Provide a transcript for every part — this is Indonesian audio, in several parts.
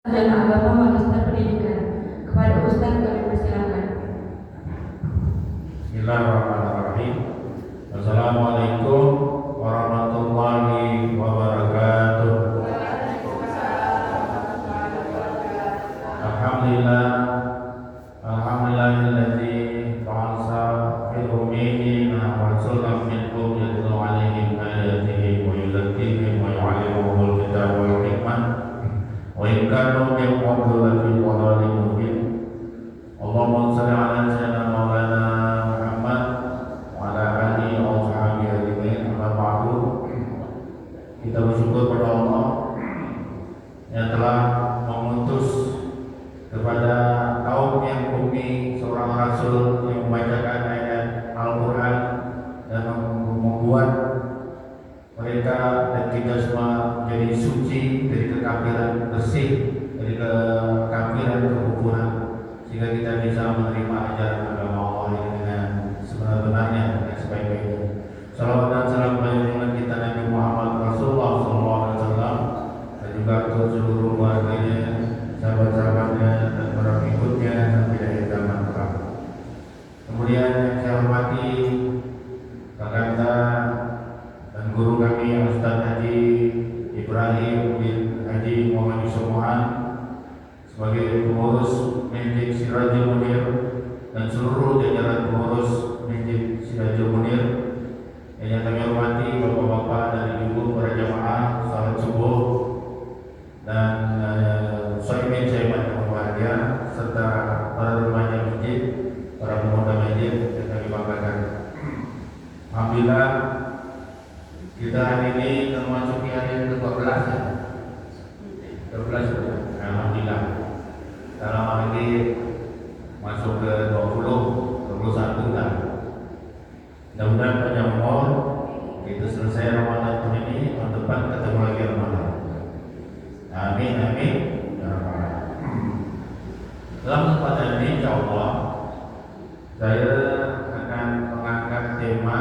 Sarjana Agama Magister Pendidikan. Kepada Ustaz kami persilakan. Bismillahirrahmanirrahim. Assalamualaikum warahmatullahi wabarakatuh. Alhamdulillah, alhamdulillahilladzi ba'atsa fil ummiyina rasulan minhum yatlu 'alaihim ayatihi wa yuzakkihim wa yu'allimuhumul kitaba wal hikmah wa in kanu min qablu lafi dhalalin mubin. Allahumma shalli 'ala sayyidina maulana Muhammad wa 'ala alihi wa sahbihi ajma'in. Amma ba'du. Kita bersyukur kepada Allah yang telah mengutus kepada kaum yang ummi seorang rasul yang membacakan ayat Al-Quran dan membuat mereka dan kita semua menjadi suci dari kekafiran, bersih dari kekafiran, kekufuran, sehingga kita bisa menerima ajaran agama Allah ini dengan sebenar-benarnya dan sebaik-baiknya. Salawat dan salam kepada kita Nabi Muhammad Rasulullah SAW dan juga untuk seluruh keluarganya, sahabat-sahabatnya dan para pengikutnya sampai akhir zaman kelak. Kemudian yang saya hormati kakanda dan guru kami Ustaz Haji Ibrahim bin Haji Muhammad Yusuf Mohan sebagai pengurus Masjid Sirajul Munir dan seluruh jajaran pengurus Masjid Sirajul Munir yang kami hormati bapak-bapak dan ibu para jamaah salat subuh dan soimin saya yang berbahagia serta para remaja masjid, para pemuda masjid yang kami banggakan. Alhamdulillah kita hari ini memasuki hari yang ke-12 ya. 12 sudah. Alhamdulillah. Dalam lagi masuk ke 21 dah. Mudah-mudahan panjang umur, kita selesai Ramadan tahun ini, tahun depan ketemu lagi Ramadan. Amin amin. Dalam kesempatan ini insyaallah saya akan mengangkat tema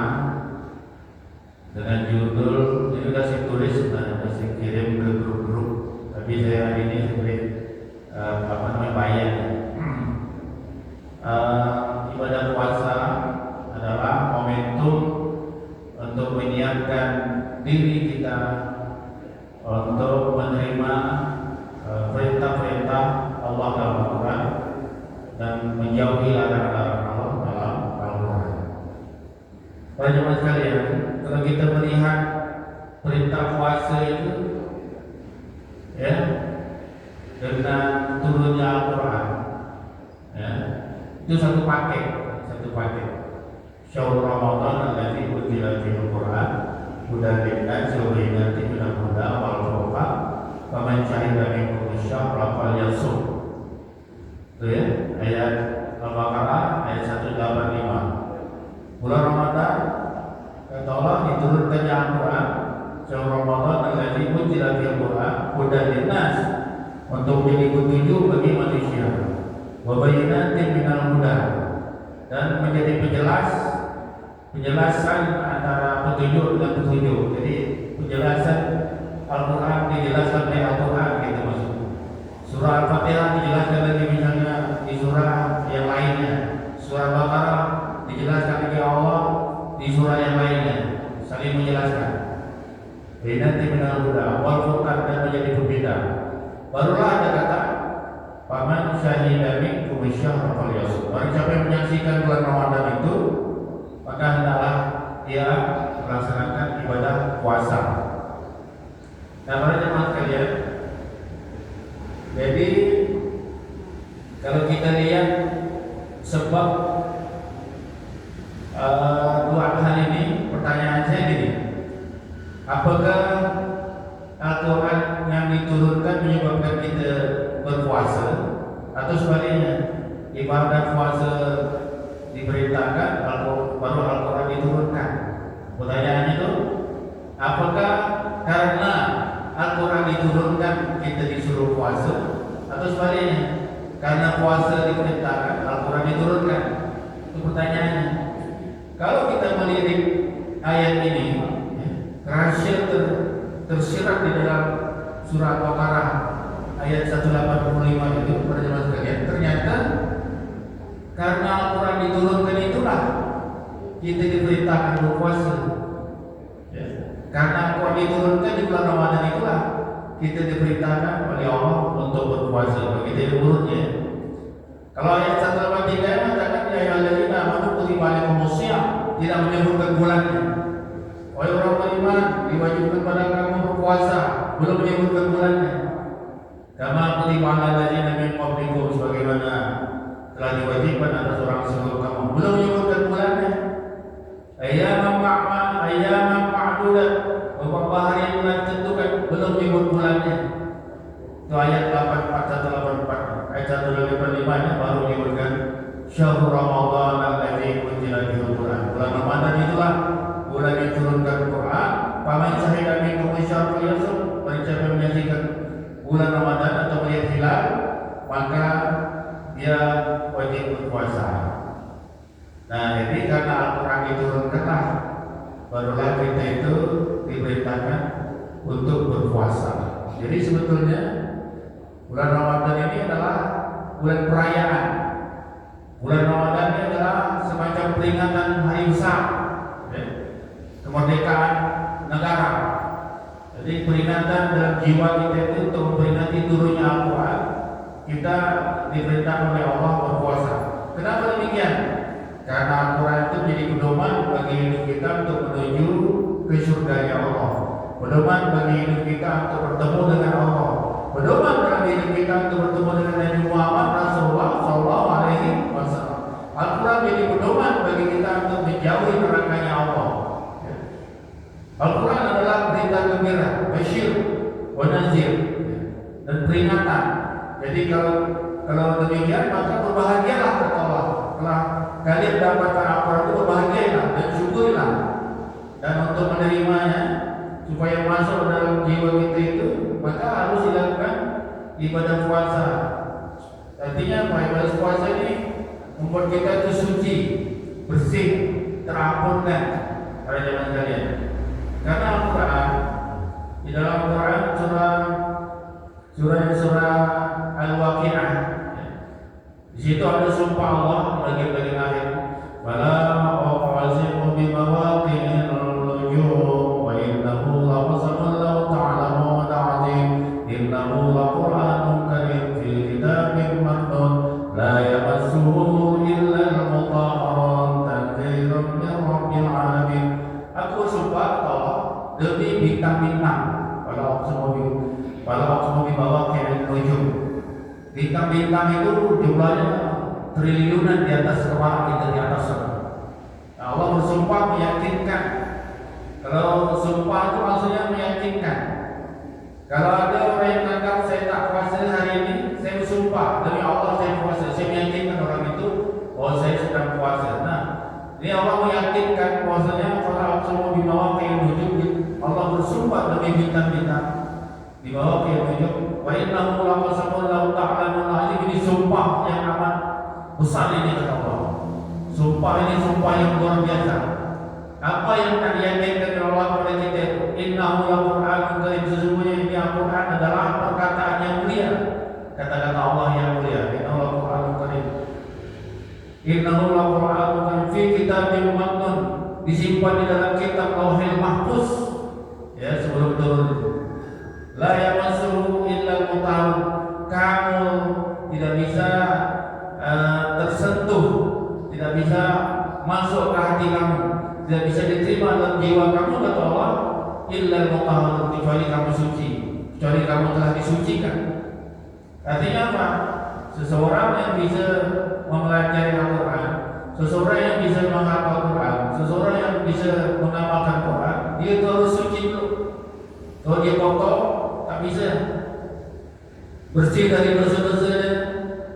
dengan judul, ini sudah saya tulis dan saya kirim ke grup-grup, tapi saya hari ini seperti bayar. Ibadah puasa adalah momentum untuk menyiapkan diri kita untuk menerima perintah-perintah Allah dalam Al-Quran dan menjauhi larangan-larangan Allah dalam Al-Quran. Para jemaah sekalian, kalau kita melihat perintah puasa itu, ya, dengan turunnya Al-Quran, ya, itu satu paket. Syahrul Ramadan alladzi unzila fihi Al-Quran hudan lin-nasi wa bayyinatin minal huda wal furqan faman syahida minkum asy-syahra falyasum. Itu ya, ayat Al-Baqarah ayat 185. Bulan Ramadan kata Allah diturunkannya Al-Quran, Syahrul Ramadan alladzi unzila fihi Al-Quran hudan lin-nas, untuk menjadi petunjuk bagi manusia, wa bayyinatin minal huda, dan menjadi penjelasan antara petunjuk dengan petunjuk. Jadi penjelasan Al-Quran dijelaskan oleh Al-Quran, gitu maksudnya. Surah Al-Fatihah dijelaskan lagi misalnya di surah yang lainnya. Surah Al-Baqarah dijelaskan lagi Allah di surah yang lainnya, saling menjelaskan. Bayyinatin minal huda wal furqan, dan menjadi pembeda. Barulah ada kata faman syahida minkum asy-syahra falyasum. Barang siapa yang menyaksikan bulan Ramadan itu, maka hendaklah dia melaksanakan ibadah puasa. Nah, para jemaah sekalian, jadi kalau kita lihat sebab dua hal ini, pertanyaan saya gini: apakah Al-Quran yang diturunkan menyebabkan kita berpuasa, atau sebaliknya, ibadah puasa diperintahkan baru Al-Quran diturunkan? Pertanyaannya itu, apakah karena Al-Quran diturunkan kita disuruh puasa, atau sebaliknya, karena puasa diperintahkan Al-Quran diturunkan? Itu pertanyaannya. Kalau kita melirik ayat ini, rahasia tersirat di dalam surah Al-Baqarah ayat 185 itu pada zaman sekalian, ternyata karena Al-Quran diturunkan itulah kita diperintahkan berpuasa. Ya. Karena Al-Quran diturunkan di bulan Ramadan itulah kita diperintahkan oleh Allah untuk berpuasa. Begitu urutnya. Kalau ayat 183 mengatakan ya ayyuhalladzina amanu kutiba alaikumus shiyam, tidak menyebutkan bulannya. Wahai orang beriman, diwajibkan pada kamu berpuasa, belum menyebutkan bulannya. Kama kutiba alal ladzina min qablikum, sebagaimana telah diwajibkan atas orang sebelum kamu, belum menyebutkan bulannya. Ayyaman ma'dudat, beberapa hari yang telah ditentukan, belum menyebut bulannya. Itu ayat 184, ayat 185 nya baru menyebutkan syahrul Ramadan alladzi unzila fihi al-Qur'an. Bulan Ramadan itulah bulan yang turunkan Quran. Faman syahida minkum syahrul falyasum, barang siapa yang menyaksikan bulan Ramadan atau melihat hilal, maka dia wajib berpuasa. Nah, jadi karena Al-Quran diturunkanlah, barulah kita itu diperintahkan untuk berpuasa. Jadi sebetulnya bulan Ramadan ini adalah bulan perayaan. Bulan Ramadan ini adalah semacam peringatan hari besar, kemerdekaan negara. Jadi peringatan dalam jiwa kita itu untuk memperingati turunnya Al-Quran. Kita diperintahkan oleh Allah berpuasa. Kenapa demikian? Karena Al-Quran itu menjadi pedoman bagi hidup kita untuk menuju ke surganya Allah. Pedoman bagi hidup kita untuk bertemu dengan Allah. Pedoman bagi hidup kita untuk bertemu dengan Nabi Muhammad Rasulullah Sallallahu Alaihi Wasallam. Al-Quran menjadi pedoman bagi kita untuk menjauhi nerakanya Allah. Al-Quran adalah berita gembira, basyir, wa nazir, dan peringatan. Jadi kalau demikian maka berbahagialah kata Allah. Setelah kalian dapatkan Al-Quran itu berbahagialah dan syukurilah. Dan untuk menerimanya supaya masuk dalam jiwa kita itu, maka harus dilakukan ibadah puasa. Artinya apa? Ibadah puasa ini membuat kita itu suci, bersih, terampunkan pada zaman sekalian. Karena Al-Quran di dalam Quran surah Al-Waqi'ah, di situ ada sumpah Allah bagian-bagian akhir. Wala uqsimu bi mawaqi'in nujum wa innahu laqasamun law ta'lamun 'azim innahu laqur'anun karim fi kitabin maknun la yamassuhu illa al-mutahharun tanzilun min rabbil alamin. Aku sumpah Allah demi bintang-bintang. Wala uqsimu bi mawaqi'in nujum. Bintang-bintang itu jumlahnya triliunan di atas kepala kita, di atas sana. Nah, Allah bersumpah meyakinkan. Kalau sumpah itu maksudnya meyakinkan. Kalau ada orang yang menganggap saya tak puasa hari ini, saya bersumpah demi Allah saya puasa. Saya meyakinkan orang itu, oh saya sedang puasa. Nah, ini Allah meyakinkan puasanya. Kalau semua di bawah kayak nujum, Allah bersumpah demi bintang-bintang di bawah kayak nujum. Wa innahu laqasamun law ta'lamun 'azim. Ini sumpah yang amat besar ini kata Allah. Sumpah ini sumpah yang luar biasa. Apa yang tak diyakinkan oleh Allah kepada kita? Innahu laqur'anun karim. Sesungguhnya ini Al-Quran adalah perkataan yang mulia. Kata-kata Allah yang mulia. Innahu laqur'anun karim. Innahu laqur'anun karim fi kitabin maknun. Disimpan di dalam kitab Lauhil Mahfuz. Ya, sebelum turun itu. La yamassuhu illa al-mutahharun. Kamu tidak bisa tersentuh, tidak bisa masuk ke hati kamu, tidak bisa diterima dalam jiwa kamu kata Allah, illa al-mutahharun, kecuali kamu suci, kecuali kamu telah disucikan. Artinya apa? Seseorang yang bisa mempelajari Al-Quran, seseorang yang bisa menghafal Quran, seseorang yang bisa mengamalkan Quran, dia itu harus suci dulu. Kalau dia kotor, tak bisa. Bersih dari dosa-dosa,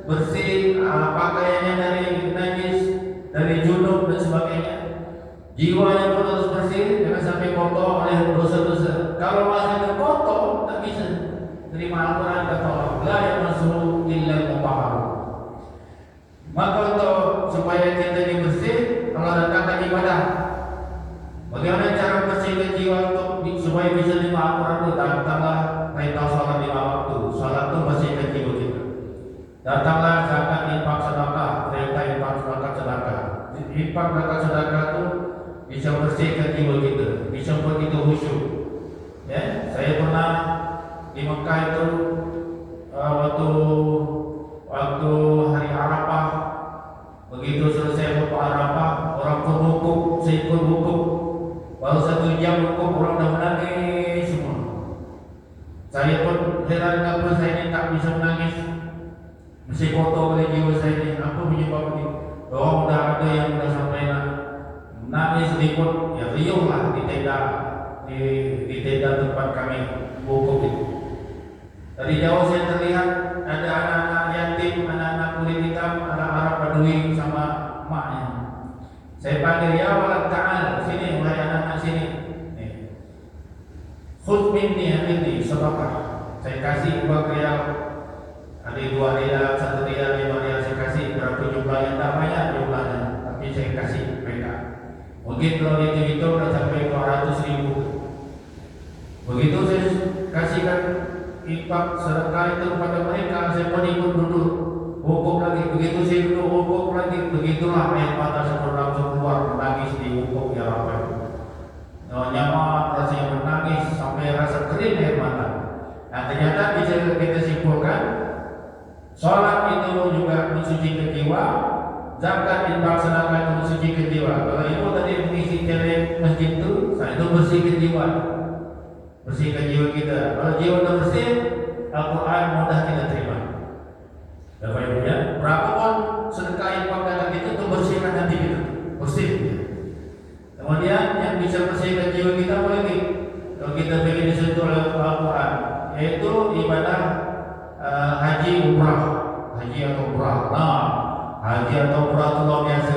bersih pakaiannya dari najis, dari junub dan sebagainya. Jiwanya pun harus bersih, jangan sampai kotor oleh dosa-dosa. Kalau masih terkotor, tak bisa terima Al-Quran kata Allah. La yamassuhu illa al-mutahharun. Maka untuk supaya kita ini bersih, Allah datangkan ibadah. Bagaimana cara bersihkan jiwa untuk supaya bisa lima Al-Quran itu? Datanglah perintah salat 5 waktu. Salat itu masih Datanglah zakat, infak, sedekah, perintah infak, zakat, sedekah. Infak, zakat, sedekah itu bisa bersihkan jiwa kita, bisa membuat kita khusyuk. Ya, saya pernah di Mekah itu waktu hari Arafah, begitu selesai khutbah Arafah, orang pun wukuf, saya pun wukuf. Baru 1 jam wukuf, orang dah menangis semua. Saya pun heran kenapa saya ini tak bisa menangis. Mesti kotor oleh jiwa saya ini. Apa penyebab ini? Oh, dah ada yang dah sampai nak menangis sedikit, ya riuh lah di tenda tempat kami wukuf itu. Dari jauh saya terlihat ada anak-anak yatim, anak-anak kulit hitam, anak Arab Badui sama emaknya. Saya panggil, ya walad ta'al, sini, wahai anak-anak sini. Khudh minni hadhihi sadaqah. Saya kasih 2 rial. Ada 2 rial, 1 rial, 5 rial saya kasih. Berapa jumlahnya? Tak banyak jumlahnya, tapi saya kasih mereka. Mungkin kalau dihitung sudah sampai 200.000. Begitu saya kasihkan infak sedekah itu kepada mereka, saya pun ikut duduk wukuf lagi. Begitu saya duduk wukuf lagi, begitulah air mata saya langsung keluar, menangis di wukuf ya Rabbi. Nyaman rasanya menangis sampai rasa kering air mata. Nah, ternyata bisa kita simpulkan, sholat itu juga mensucikan jiwa, zakat, infak, sedekah itu mensucikan jiwa. Kalau itu tadi mengisi cewek masjid itu, itu bersihkan jiwa, bersihkan jiwa kita. Kalau jiwa sudah bersih, Al-Quran mudah kita terima. Bapak Ibu ya, berapapun sedekah infak zakat itu bersihkan hati kita, bersih. Kemudian yang bisa bersihkan jiwa kita apa lagi? Kalau kita ingin disentuh oleh Al-Quran, yaitu ibadah haji umrah, haji atau umrah. Nah, haji atau umrah itu luar biasa,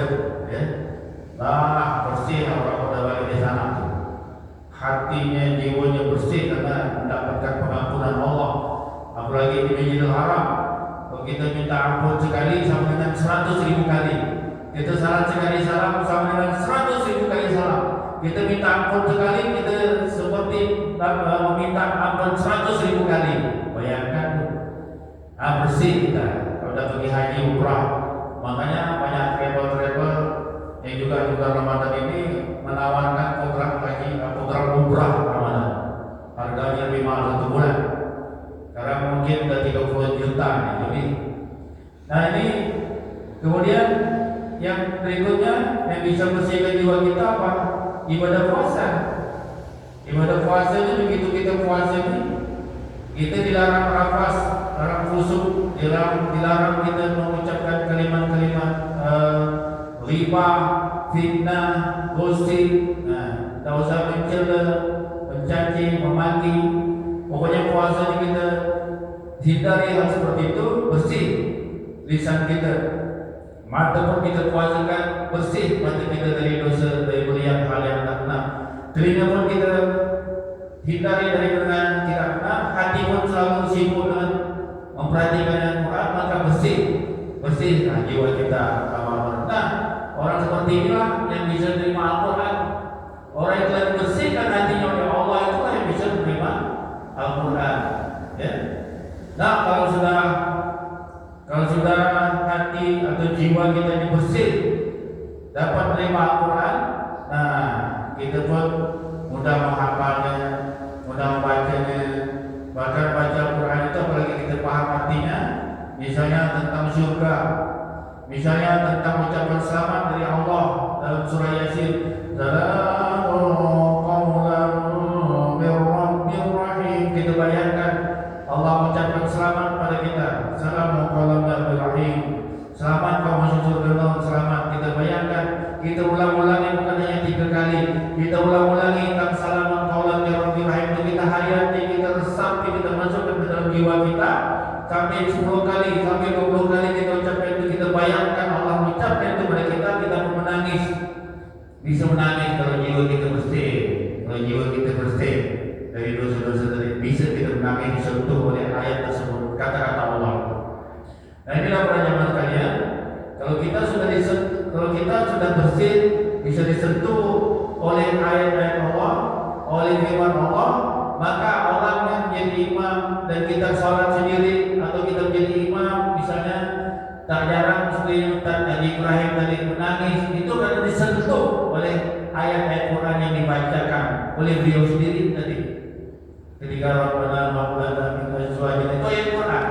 ya. Nah, bersih orang udah balik di sana tuh. Hatinya, jiwanya bersih karena mendapatkan pengampunan Allah. Apalagi di Masjidil Haram, kalau kita minta ampun sekali sama dengan 100.000 kali. Kita salah sekali salam sama dengan 100.000 kali salam. Kita minta ampun sekali, kita seperti meminta ampun 100.000 kali. Bayangkan bersih kita kalau udah pergi haji umrah. Makanya banyak travel yang juga Ramadan ini menawarkan program haji, program umrah Ramadan. Harganya lebih mahal 1 bulan. Sekarang mungkin udah 30 juta jadi. Nah ini kemudian yang berikutnya yang bisa bersihkan jiwa kita apa? Ibadah puasa. Ibadah puasa itu begitu kita puasa ini, kita dilarang rafas, dilarang fusuk, dilarang kita mengucapkan kalimat-kalimat riba, fitnah, gosip, tak usah mencela, mencaci, memaki. Pokoknya puasa ini kita hindari hal seperti itu, bersih lisan kita. Mata pun kita puasakan, bersih mata kita dari dosa, dari melihat hal yang tak benar. Telinga pun kita hindari dari dengan tidak benar. Hati pun selalu sibuk dengan memperhatikan Al-Quran, maka bersih jiwa kita. Nah, orang seperti inilah yang bisa menerima Al-Quran. Orang yang telah dibersihkan hatinya oleh Allah, itulah yang bisa menerima Al-Quran. Ya. Nah, kalau sudah hati atau jiwa kita dibersih, dapat menerima Al-Quran, nah kita pun mudah menghafalnya, mudah membacanya. Bahkan baca Al-Quran itu apalagi kita paham artinya, misalnya tentang surga, misalnya tentang ucapan selamat dari Allah dalam surah Yasin, Salamun qawlan mir rabbir rahim. Kita bayangkan Allah mengucapkan selamat pada kita, Salamun qawlan mir rabbir rahim, selamat kau masuk surga, selamat. Kita bayangkan, kita ulang-ulangi bukan hanya 3 kali, kita ulang-ulangi tentang Salamun qawlan mir rabbir rahim itu kita hayati, kita resapi, kita masukkan ke dalam jiwa kita sampai 10 kali, sampai 20 kali kita ucapkan itu. Kita bayangkan Allah mengucapkan itu pada kita pun menangis. Bisa menangis kalau jiwa kita bersih. Kalau jiwa kita bersih dari dosa-dosa tadi, bisa kita menangis disentuh oleh ayat tersebut, kata-kata Allah. Nah inilah para jamaah sekalian, kalau kita sudah bersih, bisa disentuh oleh ayat-ayat Allah, oleh firman Allah, maka orang yang menjadi imam dan kita sholat sendiri atau kita menjadi imam, misalnya tak jarang Ustaz Haji Ibrahim tadi menangis itu karena disentuh oleh ayat-ayat Quran yang dibacakan oleh beliau sendiri tadi. Ketika Rabbana hab lana min azwajina, itu ayat Quran.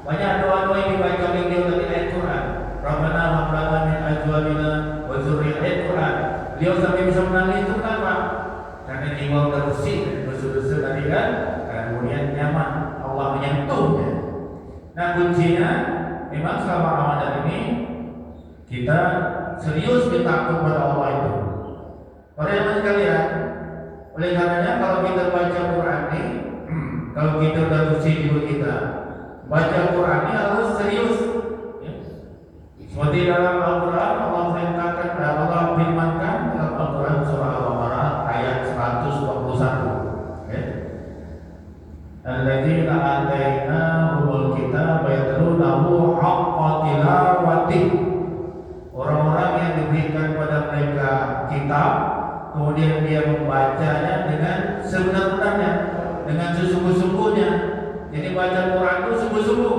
Banyak doa-doa yang dibaca oleh beliau tadi ayat Quran. Rabbana hab lana min azwajina wa dzurriyyah, ayat Quran. Beliau sampai bisa menangis itu kenapa? Karena jiwa sudah bersih dari dosa-dosa tadi kan. Kemudian nyaman, Allah menyentuhnya. Nah kuncinya memang selama Ramadan ini kita serius bertakwa kepada Allah itu. Para yang sekalian, oleh karenanya kalau kita baca Quran ini, kalau kita sudah bersih jiwa kita, baca Quran ini harus serius. Ya. Seperti dalam Al-Quran Allah perintahkan, Allah firmankan dalam Al-Quran surah Al-Baqarah ayat 121. Ya. Alladzina atainahumul kitaba yatlunahu haqqa tilawatih. Orang-orang yang diberikan pada mereka kitab, kemudian dia membacanya dengan sebenar-benarnya, dengan sesungguh-sungguhnya. Jadi baca Quran itu sungguh-sungguh.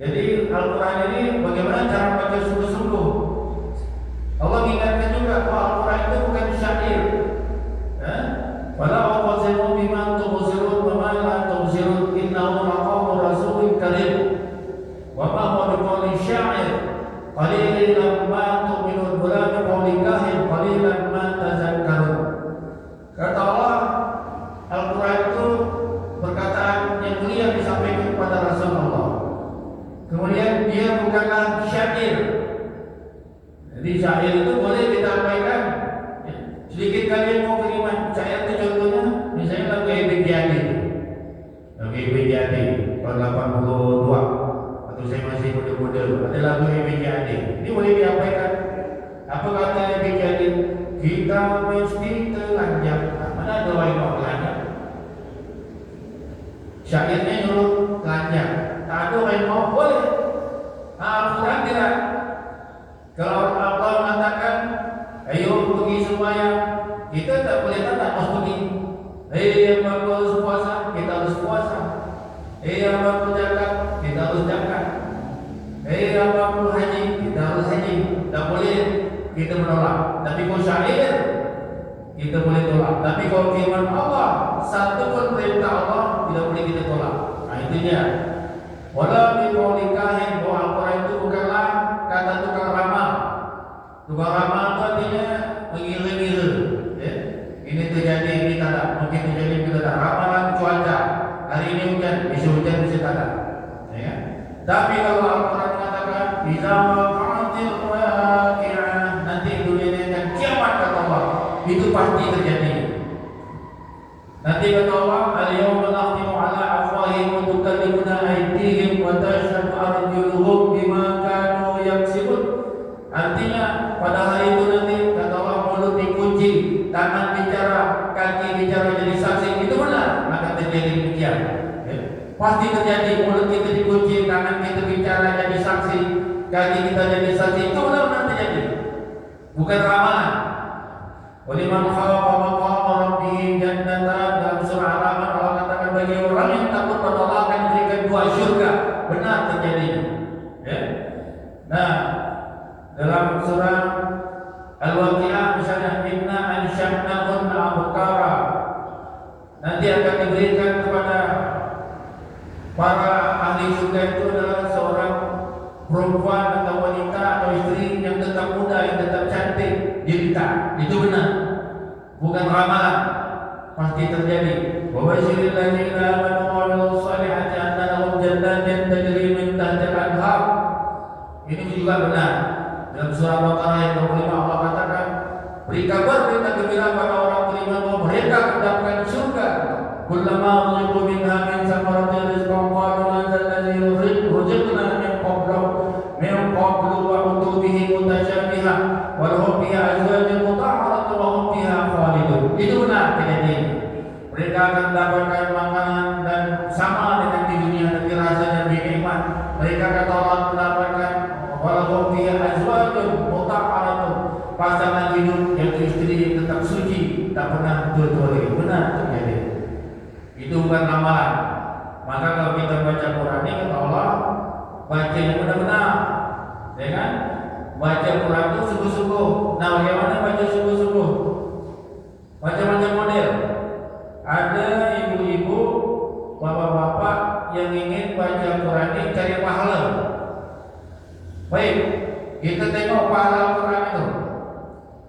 Jadi Al-Quran ini bagaimana cara baca sungguh-sungguh? Allah ingatkan juga bahwa Al-Quran itu bukan syair. Wala uqsimu bima tubsirun wa ma la tubsirun innahu laqawlu rasulin karim wa ma huwa biqawli syair qalilan ma tu'minun wa la biqawli kahin qalilan ma tazakkarun. Kata Allah, Al-Quran itu perkataan yang mulia disampaikan kepada Rasulullah. Kemudian dia bukanlah syair. Jadi syair itu boleh kita sampaikan. Sedikit kalian mau beriman. Syair itu contohnya, misalnya lagu Ebit Yadi. Lagu Ebit Yadi tahun 82. Waktu saya masih muda-muda, ada lagu Ebit Yadi. Ini boleh disampaikan. Apa kata Ebit Yadi? Kita mesti telanjang. Mana ada orang mau telanjang? Syairnya nyuruh telanjang. Tak ada orang mau, boleh. Al-Quran tidak. Kalau Allah mengatakan, ayo pergi semuanya, kita tak boleh tak harus pergi. Yang harus puasa, kita harus puasa. Yang harus zakat, kita harus zakat. Yang harus haji, kita harus haji. Tak boleh kita menolak. Tapi kalau syair, kita boleh tolak. Tapi kalau firman Allah, satu pun perintah Allah tidak boleh kita tolak. Nah itu dia. Wala biqauli kahin, bahwa Al-Quran itu bukanlah kata tukang ramal. Tukang ramal itu artinya mengira-ngira. Ya. Ini terjadi, ini tak ada. Mungkin terjadi, kita tak. Ramalan cuaca. Hari ini hujan, besok hujan, besok tak ada. Ya. Tapi kalau Al-Quran mengatakan Iza waqa'atil waqi'ah, nanti dunia ini akan kiamat kata Allah. Itu pasti terjadi. Nanti kata Allah, al-yawma nakhtimu ala afwahihim wa tukallimuna aydihim wa tashhadu arjuluhum bima kanu yaksibun. Artinya pada hari itu nanti kata Allah, mulut dikunci, tangan bicara, kaki bicara jadi saksi. Itu benar, maka terjadi demikian. Ya. Pasti terjadi, mulut kita dikunci, tangan kita bicara jadi saksi, kaki kita jadi saksi. Itu benar-benar terjadi. Bukan ramalan. Waliman khafa maqama rabbih jannatan, dalam surah Al-Rahman Allah katakan bagi orang yang takut pada Allah akan diberikan 2 syurga. Benar terjadi. Ya. Nah, dalam surah Al-Waqi'ah misalnya inna ansha'nahunna abkara, nanti akan diberikan kepada para ahli surga itu adalah seorang perempuan atau wanita atau istri yang tetap muda, yang tetap cantik, jelita. Itu benar, bukan ramalan, pasti terjadi. Wa basyiril ladzina amanu wa 'amilus shalihati anna lahum jannatin tajri min tahtiha al-anhar. Ini juga benar. Dalam surah Al-Baqarah ayat 25 Allah katakan, beri kabar, berita gembira pada orang beriman bahwa mereka mendapatkan surga. Kullama ruziqu minha min samaratin rizqan qalu hadzal ladzi ruziqna min qablu wa utu bihi mutasyabiha wa lahum fiha azwajun mutahharatun wa hum fiha khalidun. Itu benar terjadi. Mereka akan mendapatkan makanan dan sama dengan di dunia, tapi rasanya lebih nikmat. Mereka kata Allah mendapatkan walaupun fiha azwajun mutahharatun, pasangan hidup yang istri yang tetap suci, tak pernah bertolak. Benar terjadi. Itu bukan ramalan. Maka kalau kita baca Quran ini kata Allah, baca yang benar-benar. baca Quran itu sungguh-sungguh. Nah, bagaimana baca sungguh-sungguh? Macam-macam model. Ada ibu-ibu, bapak-bapak yang ingin baca Quran ini cari pahala. Baik, kita tengok pahala Quran itu.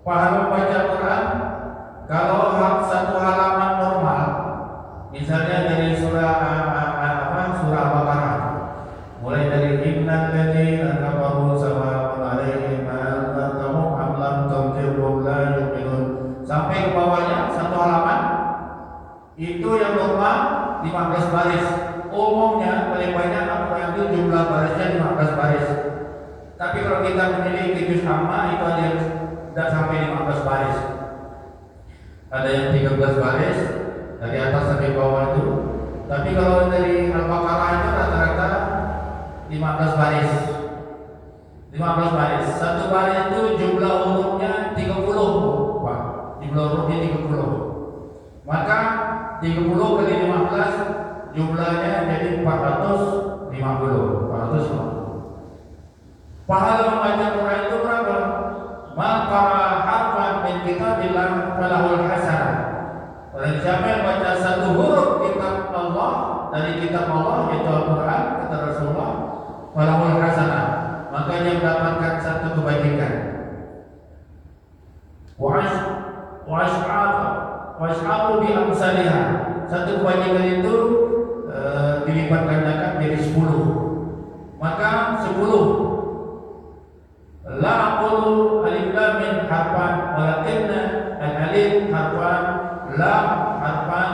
Pahala baca Quran, kalau satu halaman normal, misalnya dari surah Al-Baqarah, mulai dari innal ladzina kafaru sawa'un 'alaihim anzartahum am lam tunzirhum la yu'minun, sampai ke bawahnya satu halaman. Itu yang normal 15 baris. Umumnya paling banyak Al-Quran itu jumlah barisnya 15 baris. Tapi kalau kita memilih ke juz amma, itu ada yang tidak sampai 15 baris. Ada yang 13 baris dari atas sampai bawah itu. Tapi kalau dari Al-Baqarah itu rata-rata 15 baris. 15 baris. Satu baris itu jumlah hurufnya 30, Pak. Jumlah hurufnya 30. Maka 30 kali 15 jumlahnya jadi 450. Pahala membaca Quran itu berapa? Maka harfan min kitabillah falahul hasanah. Barang siapa yang baca satu huruf kitab Allah, dari kitab Allah yaitu Al-Quran, kata Rasulullah, falahul hasanah, maka dia mendapatkan satu kebajikan. Wa'ash'aru bi amsalihah, satu kebajikan itu dilipat gandakan jadi 10. Maka 10 la aqulu alif lam mim harfan walakinna al-alif harfan, lam harfan,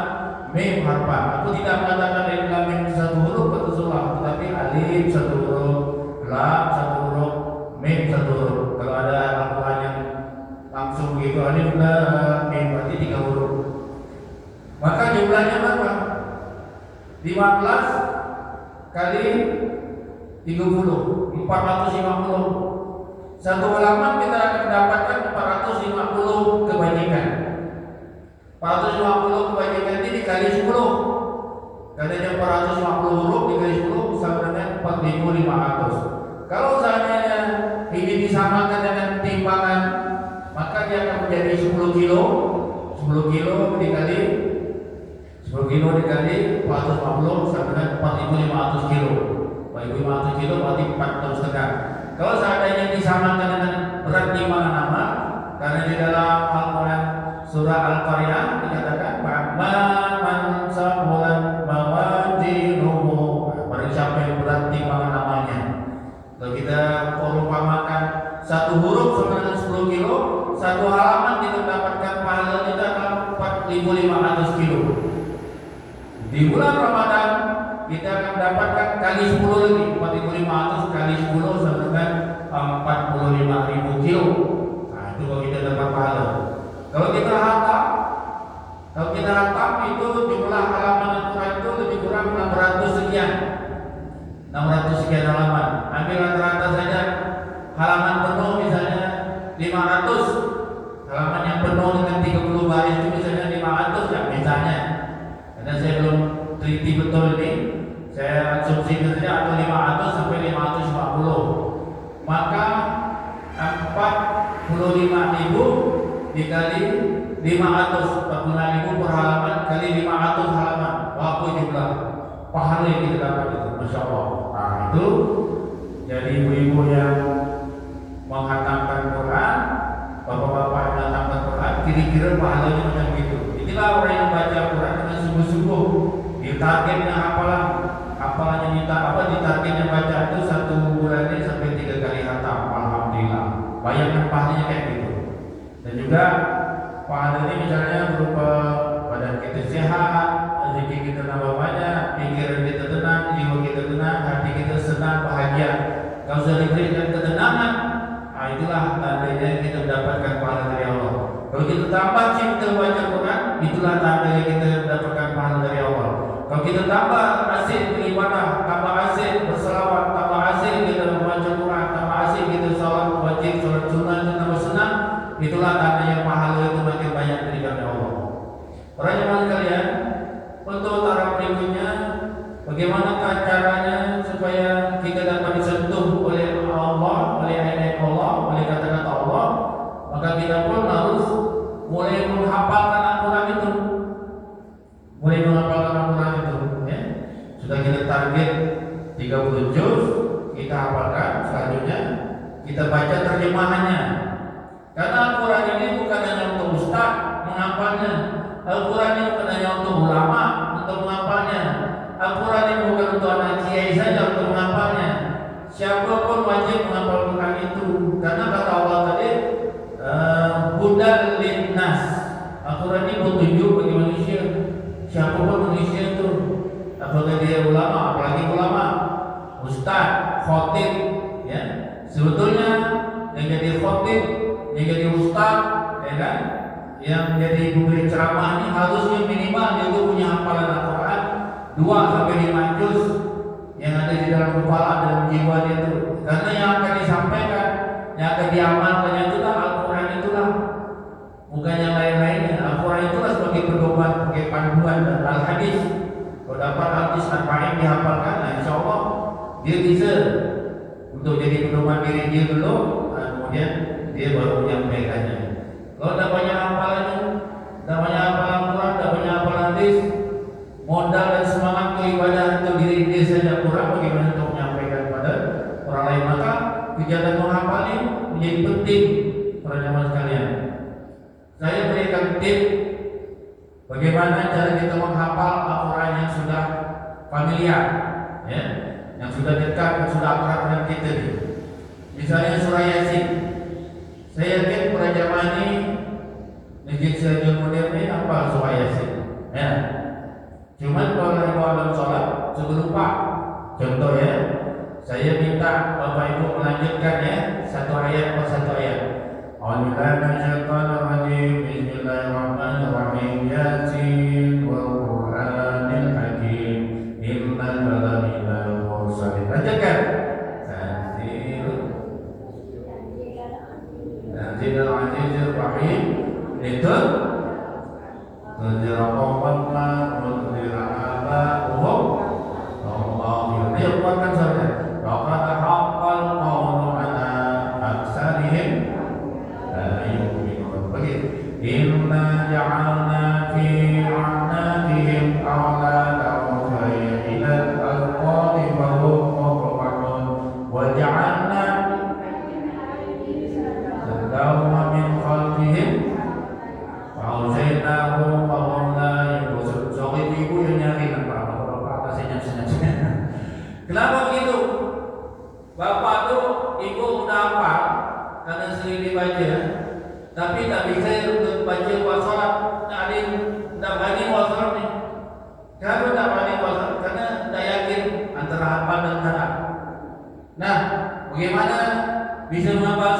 mim harfan. Aku tidak mengatakan alif lam mim satu huruf Rasulullah, tetapi alif satu huruf, lam satu huruf, mim satu huruf. Kalau ada Al-Quran yang langsung begitu alif lam mim berarti 3 huruf. Maka jumlahnya berapa? 15 kali 30, 450. Satu halaman kita akan mendapatkan 450 kebajikan. 450 kebajikan ini dikali 10. Katanya 450 huruf dikali 10 sama dengan 4.500. Kalau seandainya ini disamakan dengan timbangan, maka dia akan menjadi 10 kilo. 10 kilo dikali 450 sama dengan 4.500 kilo. 4.500 kilo berarti 4 ton setengah. Kalau seandainya disamakan dengan berat timbangan amal, karena di dalam Al-Quran surah Al-Qaryah dikatakan man saqulat mawazinuhu, barang siapa yang berat timbangan amalnya. Kalau kita perumpamakan satu huruf sama dengan 10 kilo, satu halaman kita dapatkan pahala kita 4.500 kilo. Di bulan Ramadan kita akan mendapatkan kali 10 lagi, 4.500 kali 10 sama dengan 45.000 kilo. Nah, itu kalau kita dapat pahala. Kalau kita hatam itu jumlah halaman Al-Quran itu lebih kurang 600 sekian. 600 sekian halaman. Ambil rata-rata saja halaman penuh misalnya 500. Halaman yang penuh dengan 30 baris itu misalnya 500 ya misalnya. Karena saya belum teliti betul ini, saya asumsikan saja atau 500 sampai 550. Maka 45.000 dikali 500, 45.000 per halaman kali 500 halaman. Berapa jumlah pahala yang kita dapat itu? Masya Allah. Nah itu jadi ibu-ibu yang menghatamkan Quran, bapak-bapak yang menghatamkan Quran, kira-kira pahalanya macam itu. Inilah orang yang baca Quran dengan sungguh-sungguh. Ditargetnya hafalannya ditargetnya baca itu 1 bulan ini sampai 3 kali hatam. Alhamdulillah. Bayangkan pahalanya kayak gitu. Dan juga pahala ini misalnya berupa badan kita sehat, rezeki kita nambah banyak, pikiran kita tenang, jiwa kita tenang, hati kita senang, bahagia. Kalau sudah diberikan ketenangan, itulah tandanya kita mendapatkan pahala dari Allah. Kalau kita tambah cinta baca Quran, itulah tandanya kita mendapatkan pahala dari Allah. Kalau kita tambah asik beribadah, tambah asik berselawat, tambah asik kita membaca Quran, tambah asik kita salat wajib, salat sunnah kita tambah senang, itulah tandanya pahala itu makin banyak diberikan oleh Allah. Para jemaah sekalian, untuk taraf berikutnya, bagaimanakah caranya supaya kita dapat disentuh oleh Allah, oleh ayat Allah, maka kita pun harus mulai menghafalkan Al-Quran itu. Ya. Sudah kita target 30 juz, kita hafalkan. Selanjutnya kita baca terjemahannya. Karena Al-Quran ini bukan hanya untuk ustaz menghafalnya. Al-Quran ini bukan hanya untuk ulama untuk menghafalnya. Al-Quran ini bukan untuk anak kiai saja untuk menghafalnya. Siapapun wajib menghafal Quran itu. Karena kata Allah tadi, hudan linnas. Al-Quran ini petunjuk bagi manusia. Siapapun manusia itu, apakah dia ulama, apalagi ulama, ustaz, khotib, ya. Sebetulnya yang jadi khotib, yang jadi ustaz, ya kan, yang jadi pemberi ceramah ini harusnya minimal dia itu punya hafalan Al-Quran 2-5 juz yang ada di dalam kepala, dalam jiwa dia itu. Karena yang akan disampaikan, yang akan diamalkan itulah Al-Quran itulah, bukan yang lain-lainnya. Al-Quran itulah sebagai pedoman, sebagai panduan, dan al-hadis. Kalau dapat hadis arba'in dihafalkan, nah insya Allah dia bisa untuk jadi pedoman diri dia dulu, kemudian dia baru menyampaikannya. Kalau tidak banyak hafalannya, tidak banyak hafalan Quran, tidak banyak hafalan hadis, modal dan semangat beribadah untuk diri dia saja kurang, bagaimana untuk menyampaikan kepada orang lain? Maka kegiatan menghafal ini menjadi penting para jamaah sekalian. Saya berikan tip bagaimana cara kita menghafal Al-Quran yang sudah familiar, ya, yang sudah dekat, yang sudah akrab dengan kita. Misalnya surah Yasin. Saya yakin para jamaah ini masjid Sirajul Munir ini apa surah Yasin, ya. Cuman kalau ibu alam sholat suka lupa. Contoh ya, saya minta Bapak Ibu melanjutkan ya, satu ayat per satu ayat. Bismillahirrahmanirrahim. Yasin wal Qur'anil Hakim innaka laminal mursalin. Lanjutkan. Tanzilul Azizir Rahim. Itu Tanzilul Qawman Munzirah Aba'uhum Allah. Dia kuatkan saja. Laqad haqqal qawlu ala aksarihim la yu'minun. Begitu. Inna ja'alna fi a'naqihim aghlalan wa ila al-qadi wa hum muqmadun wa ja'alna sadawma min khalfihim fa'uzainahu wa hum la yubsirun. So ibu yang nyari bapak saya senyum. Kenapa begitu? Bapak tuh ibu udah hafal karena sering dibaca, tapi tak bisa untuk baca buat sholat. Nah, ada tak berani buat sholat nih. Kenapa tak berani buat sholat? Karena tak yakin antara hafal dan tak. Nah, bagaimana bisa menghafal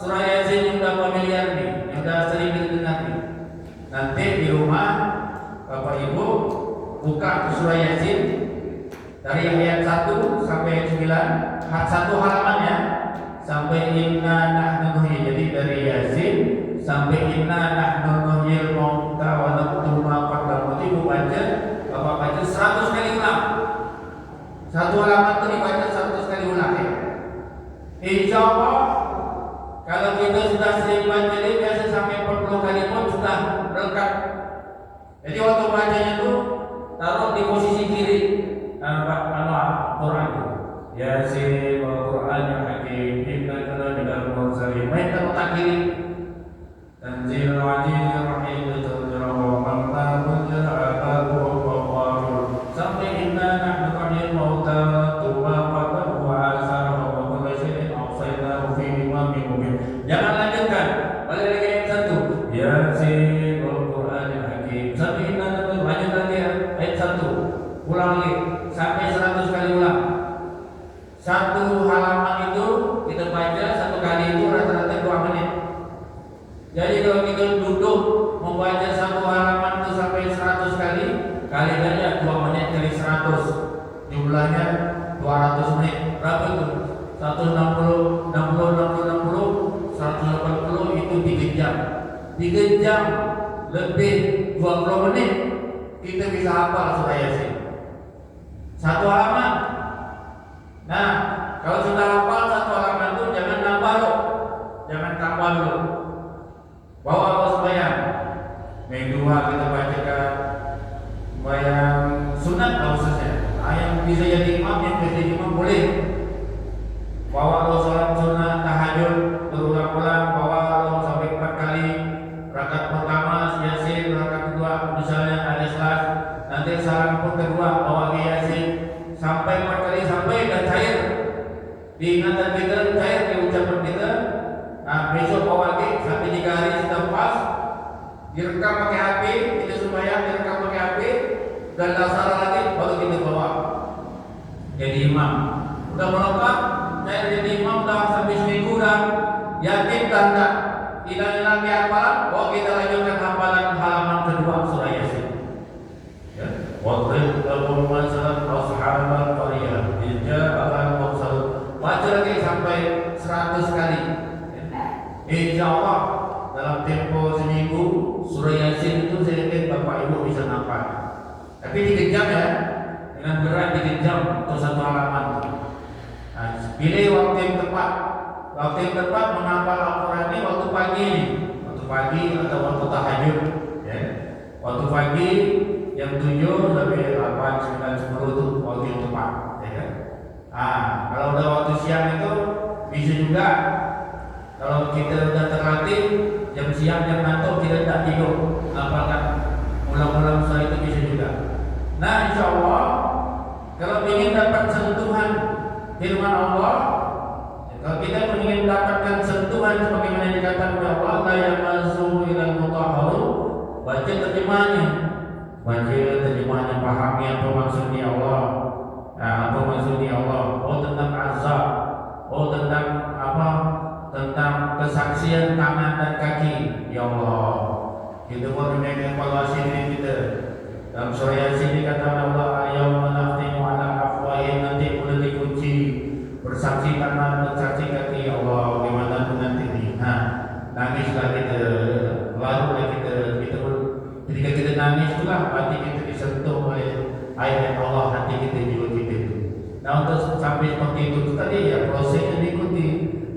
surah Yasin yang sudah familiar nih, yang sudah sering didengar nih? Nanti di rumah Bapak Ibu buka surah Yasin dari ayat 1 sampai ayat 9, satu halaman ya, sampai inna nahnu nuhyi. Jadi dari Yasin sampai inna nahnu nuhyil mauta wa naktubu ma qaddamu. Ibu baca, Bapak baca 100 kali ulang. Satu halaman itu dibaca 100 kali ulang ya. Insya Allah kalau kita sudah sering baca ini, biasa sampai 40 kali pun sudah melekat. Jadi waktu bacanya itu taruh di posisi kiri Quran. Yasin wal Qur'anil Hakim innaka laminal mursalin. Main taruh tak kiri. Tanzilul Azizir Rahim. Tanzilul Qawman Munzirah Aba'uhum sampai inna nahnu nuhyil mauta tuma qaddamu wa asarahu wa kullu syai'in ahsaynahu fi imamin mubin. Jangan lanjutkan. Balik lagi ayat 1. Yasin wal Qur'anil Hakim sampai inna nahnu, lanjut lagi ayat 1. Ulang lagi sampai 100 kali ulang. Satu halaman itu kita baca satu kali itu rata-rata 2 menit. Jadi kalau kita duduk membaca satu halaman itu sampai 100 kali, kali aja 2 menit kali 100, jumlahnya 200 menit. Berapa itu? 160, 60, 180 itu 3 jam. 3 jam lebih 20 menit kita bisa hafal surah Yasin satu halaman. Nah, kalau sudah hafal satu halaman itu jangan nambah loh, jangan tambah dulu. Bawa Allah sembahyang. Yang dua kita bacakan sembahyang sunat khususnya. Yang bisa jadi imam, yang bisa jadi imam boleh. Bawa Allah sholat sunat tahajud berulang-ulang, bawa Allah sampai 4 kali. Rakaat pertama Yasin, rakaat kedua misalnya Al-Ikhlas, nanti salam pun kedua bawa Yasin sampai 4 kali sampai dan cair diingatan kita, cair di ucapan kita. Nah besok bawa lagi sampai 3 hari sudah pas, direkam pakai HP, kita sembahyang direkam pakai HP dan dasar lagi baru kita bawa jadi imam. Udah melengkap, cair jadi imam dah sampai seminggu dah, yakin tanda hilang-hilang di hafalan, kita lanjutkan hafalan halaman kedua surah Yasin. Ya, wadrib lahum masalan ashabal qaryah idh ja'ahal mursalun. Baca lagi sampai 100 kali. Insyaallah dalam tempo seminggu surah Yasin itu saya yakin Bapak Ibu bisa hafal. Tapi 3 jam ya, dengan berat 3 jam untuk satu halaman. Nah, pilih waktu yang tepat. Waktu yang tepat menghafal Al-Quran ini waktu pagi ini, waktu pagi atau waktu tahajud. Ya. Waktu pagi jam 7 sampai 8, 9, 10 itu waktu yang tepat. Ya kan? Kalau udah waktu siang itu bisa juga. Kalau kita udah terlatih jam siang, jam ngantuk kita tak tidur, hafalkan ulang-ulang surah itu bisa juga. Nah, insya Allah kalau ingin dapat sentuhan firman Allah, kalau kita ingin mendapatkan sentuhan sebagaimana dikatakan oleh Allah, la yamassuhu ilal mutahharun, baca terjemahannya. Baca terjemahannya, pahami apa maksudnya Allah. Apa maksudnya Allah? Oh tentang azab. Oh tentang apa? Tentang kesaksian tangan dan kaki. Ya Allah. Kita pun memang evaluasi diri kita. Dalam surah Yasin dikatakan Allah, yauma nakhtimu ala afwahihim, nanti boleh dikunci bersaksi tangan dan saksi kaki. Ya Allah, bagaimana pun nanti ini. Nangislah kita, lalulah kita pun ketika kita nangis itulah hati kita disentuh oleh ayat Allah, hati kita juga kita itu. Nah untuk sampai seperti itu tadi ya prosesnya diikuti,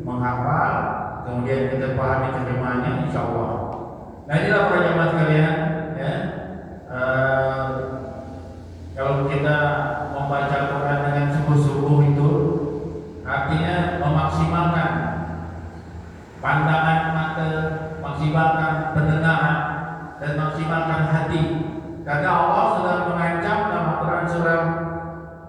menghafal, kemudian kita pahami terjemahannya, insya Allah. Nah inilah para jamaah sekalian, ya. Kalau kita membaca Quran dengan sungguh-sungguh itu artinya memaksimalkan pandangan mata, maksimalkan pendengaran dan maksimalkan hati. Karena Allah sudah mengancam dalam Al-Quran surah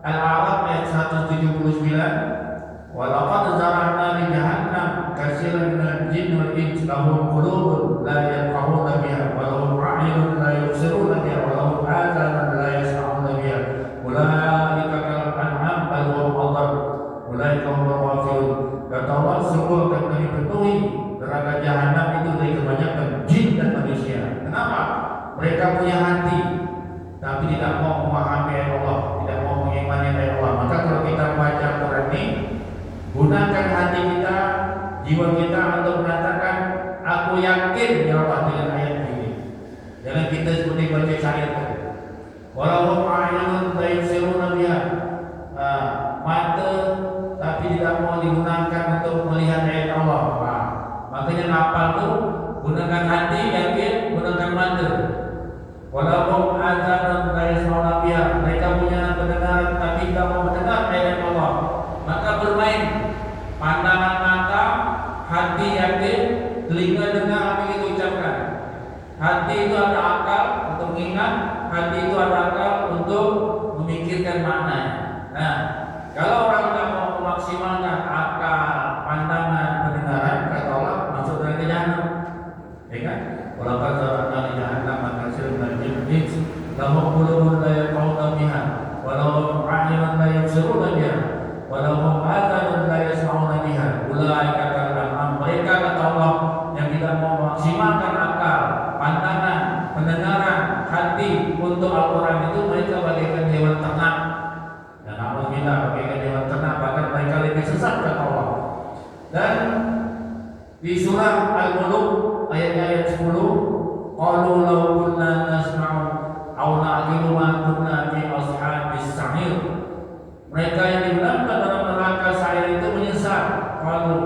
Al-A'raf ayat 179, walaqad zara'na li jahannam katsiran minal jinni wal insi lahum qulubun la yafqahuna biha wa lahum a'yunun la yubsiruna biha wa lahum adhanun la yasma'una biha ulaika kal an'am bal hum adall ulaika humul ghafilun. Kata Allah, sungguh akan kami penuhi neraka jahanam itu dari kebanyakan jin dan manusia. Kenapa? Mereka punya hati tapi tidak mau memahami ayat Allah, tidak mau mengimani ayat Allah. Maka kalau kita baca Quran ini, gunakan hati kita, jiwa kita untuk mengatakan aku yakin ya Allah dengan ayat ini. Jangan kita seperti baca syair tadi. Walau a'yunun la yubsiruna biha, mata tapi tidak mau digunakan untuk melihat ayat Allah. Makanya hafal itu gunakan hati, yakin, gunakan mata. Walau azanun la yasma'una biha, mereka punya pendengaran tapi tidak mau mendengar ayat Allah. Maka bermain pandangan mata, hati yakin, telinga dengar apa yang kita ucapkan. Hati itu ada akal untuk mengingat, hati itu ada akal untuk memikirkan maknanya. Nah, kalau orang tidak mau memaksimalkan akal, pandangan, pendengaran, kata Allah masuk dalam jahanam. Ya kan? Walau kata dari jahanam maka sirna jinnis lahum qulubun la yafqahuna biha wa lahum a'yunun la yubsiruna biha wa lahum adhanun la yasma'una biha ulaika kal an'am. Mereka kata Allah yang tidak mau memaksimalkan akal, pandangan, pendengaran, hati untuk Al-Quran itu, mereka bagaikan hewan ternak. Dan alhamdulillah bagaikan hewan ternak, bahkan mereka lebih sesat kata Allah. Dan di surah Al-Mulk ayat 10, qalu law kunna nasma'u aw na'qilu ma kunna fi ashabis sa'ir. Mereka yang dibilang dalam neraka sa'ir itu menyesal. Qalu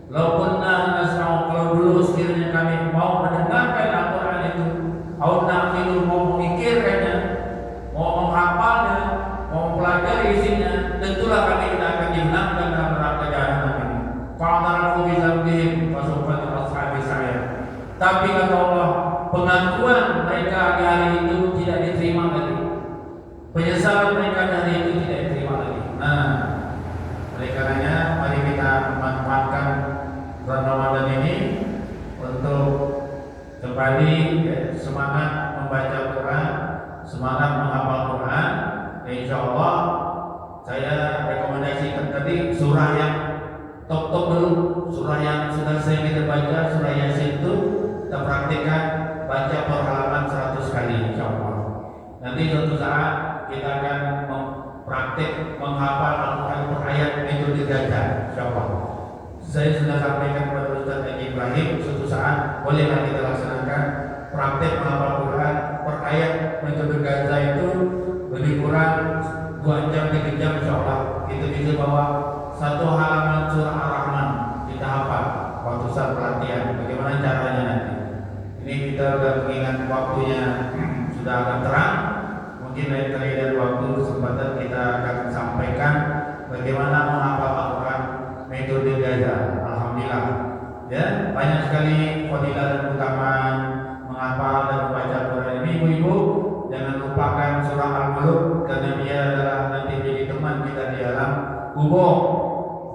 law kunna nasma'u, kalau dulu sekiranya kami hari itu tidak diterima lagi. Penyesalan mereka dari itu tidak diterima lagi. Nah, oleh karenanya mari kita manfaatkan bulan Ramadan ini untuk kembali semangat membaca Quran, semangat menghafal Quran. Insya Allah saya rekomendasikan tadi surah yang top dulu, surah yang sudah sering kita baca, surah Yasin itu kita praktikkan baca per halaman 100 kali insya Allah. Nanti suatu saat kita akan mempraktik menghafal Al-Quran per ayat metode gajah insya Allah. Saya sudah sampaikan kepada Ustaz Haji Ibrahim, suatu saat bolehlah kita laksanakan praktik menghafal Quran per ayat metode gajah itu lebih kurang 2 jam 3 jam insya Allah. Kita bisa bawa satu halaman surah Ar-Rahman kita hafal waktu saat pelatihan. Bagaimana caranya nanti? Ini kita sudah mengingat waktunya sudah akan terang. Mungkin lain kali dan waktu kesempatan kita akan sampaikan bagaimana menghafal Al-Quran metode gajah. Alhamdulillah, ya banyak sekali fadilah dan keutamaan menghafal dan membaca Quran ini. Ibu-ibu jangan lupakan surah Al-Mulk karena dia adalah nanti jadi teman kita di alam kubur.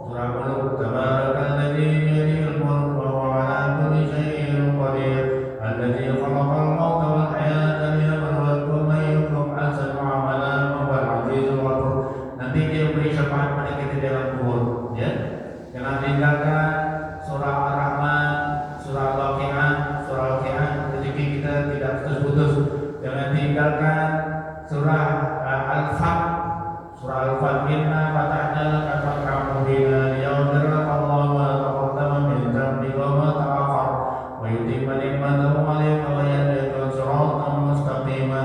Surah Al-Mulk, Tabarakalladzi biyadihil mulk wa huwa 'ala kulli syai'in qadir, alladzi khalaqal mauta wal hayata liyabluwakum ayyukum ahsanu 'amalan wa huwal 'azizul ghafur. Nanti dia beri syafaat pada kita di alam kubur, ya. Jangan tinggalkan surah Ar-Rahman, surah Al-Waqi'ah, surah Al-Waqi'ah, rezeki kita tidak putus-putus. Jangan tinggalkan surah Al-Fat, surah Al-Fat, inna fatahna laka fathan mubina liyaghfira laka Allahu ma taqaddama min dhanbika wa ma ta'akhkhar wa yutimma ni'matahu 'alaika wa yahdika siratan mustaqima.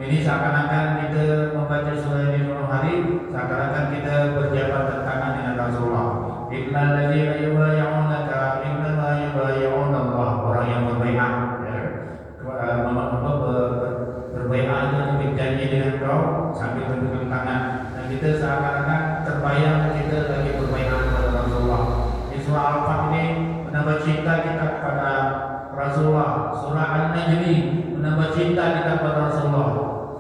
Ini seakan-akan kita membaca surah ini malam hari, seakan-akan kita berjabat tangan dengan Rasulullah. Innal ladzina yubayyi'unaka innama yubayyi'una Allah, orang yang berbaiat, ya. Berbaiat itu berjanji dengan kau sambil berpegang tangan. Dan kita seakan-akan terbayang kita lagi berbaiat kepada Rasulullah. Di surah Al-Fat ini menambah cinta kita kepada Rasulullah. Surah An-Najmi menambah cinta kita kepada Rasulullah.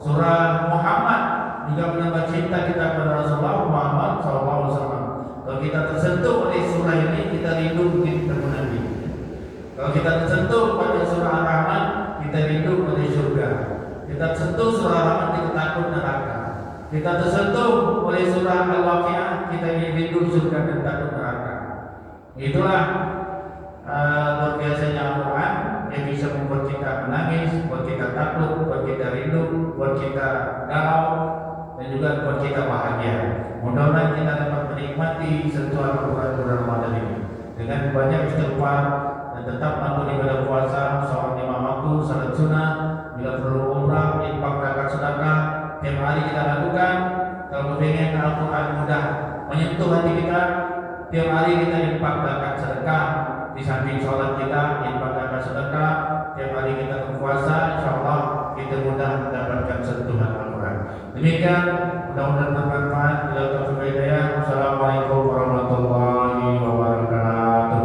Surah Muhammad juga menambah cinta kita kepada Rasulullah Muhammad SAW. Kalau kita tersentuh oleh surah ini, kita rindu bertemu Nabi. Kalau kita tersentuh pada surah Ar-Rahman, kita rindu pada surga. Kita tersentuh surah Ar-Rahman, kita takut neraka. Kita tersentuh oleh surah Al-Waqi'ah, kita rindu surga dan takut neraka. Itulah luar biasanya Al-Quran yang bisa membuat kita menangis, buat kita takut, buat kita rindu, buat kita galau, dan juga buat kita bahagia. Mudah-mudahan kita dapat menikmati sentuhan Al-Quran bulan Ramadan ini dengan banyak istighfar dan tetap melakukan ibadah puasa, sholat 5 waktu, salat sunnah, bila perlu umrah, infak, zakat, sedekah, tiap hari kita lakukan. Kalau ingin Al-Quran mudah menyentuh hati kita, tiap hari kita infak, zakat, sedekah. Di samping sholat kita, infak, zakat, sedekah, tiap hari kita berpuasa, insyaallah kita mudah mendapatkan sentuhan Al-Quran. Demikian, mudah-mudahan bermanfaat. Bila taufiq wal hidayah. Wassalamualaikum warahmatullahi wabarakatuh.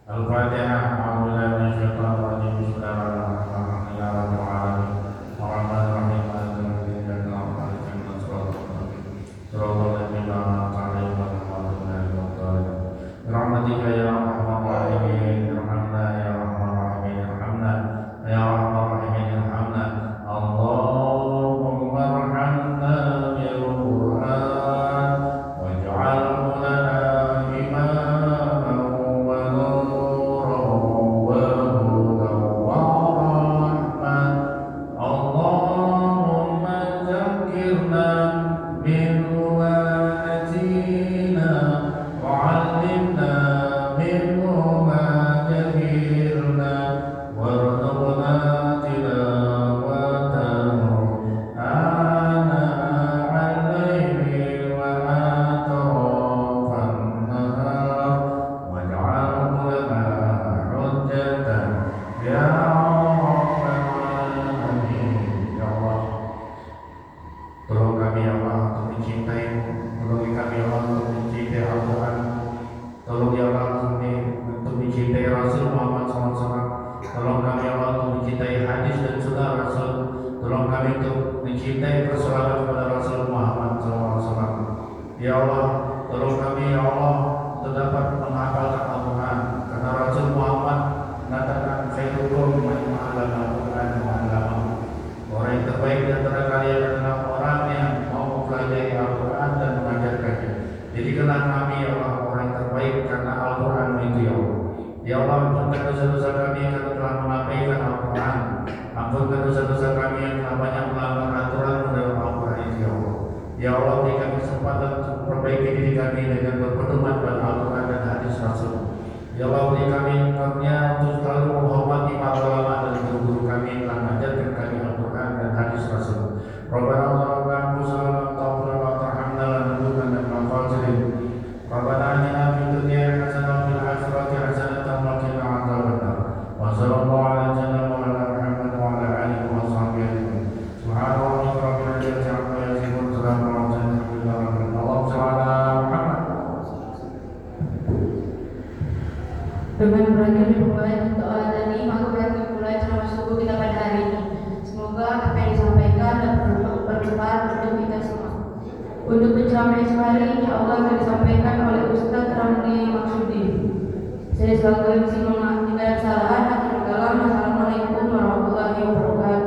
Al-Fatihah. A'udzubillahi minasyaitonir rajim. Bismillahirrahmanirrahim. Ya rabbal alamin. Ar-Rahmanir Rahim. Maliki yaumiddin. Ihdinash shiratal mustaqim. Shiratal ladzina an'amta 'alaihim ghairil maghdubi 'alaihim waladdallin. Birahmatika ya arhamar rahimin. Irhamna ya arhamar rahimin. Irhamna ya arhamar rahimin. Irhamna. Allahumma arhamna bil Qur'an waj'alhu lana imaman wa nuran wa hudan wa rahmah. Allahumma zakkirna minhu wa natina wa 'allimna minhu ma jahilna warzuqna tilawatahu ana al-laili wa atrafan nahar waj'alhu lana hujjatan ya rabbal alamin. Ya Allah, tolong kami ya Allah untuk mencintai-Mu, tolong kami ya Allah untuk mencintai Al-Quran, tolong ya Allah kami untuk mencintai Rasul Muhammad SAW, kami untuk mencintai berselawat kepada Rasul Muhammad SAW. Ya Allah, tolong kami ya Allah untuk dapat menghafalkan Al-Quran, karena Rasul Muhammad mengatakan khairukum man ta'allama Al-Quran wa 'allamahu. Orang yang terbaik di antara kalian adalah orang yang mau mempelajari Al-Quran dan mengajarkannya. Jadikanlah kami ya Allah orang yang terbaik karena Al-Quran itu ya Allah. Ya Allah, ampunkan dosa-dosa kami yang telah mengabaikan Al-Quran. Ampunkan dosa-dosa kami yang telah banyak melanggar aturan dalam Al-Quran itu ya Allah. Ya Allah, berikan kesempatan untuk memperbaiki diri kami dengan berpedoman pada Al-Quran dan hadis Rasul. Ya Allah, beri kami karunia untuk selalu menghormati para ulama dan guru-guru kami yang telah mengajarkan kami Al-Quran dan hadis Rasul. Rabbana zalamna anfusana wa lam taghfir lana wa tarhamna lanakunanna minal khasirin. Rabbana atina fid dunya hasanah wa fil akhirati hasanah wa qina adzabannar. Wa sallallahu ala sayyidina Muhammad wa ala alihi wa sahbihi ajma'in. Subhana rabbika rabbil izzati amma yasifun, salamun ala al-mursalin, walhamdulillahi rabbil alamin. Allahumma shalli ala Muhammad. Dengan berakhir di pembahasan doa tadi, maka berakhir pula ceramah subuh kita pada hari ini. Semoga apa yang disampaikan dan bermanfaat untuk kita semua. Untuk penceramah esok hari, insya Allah akan disampaikan oleh Ustaz Ramli Maksudi. Saya selalu MC mohon maaf jika ada kesalahan. Assalamualaikum warahmatullahi wabarakatuh.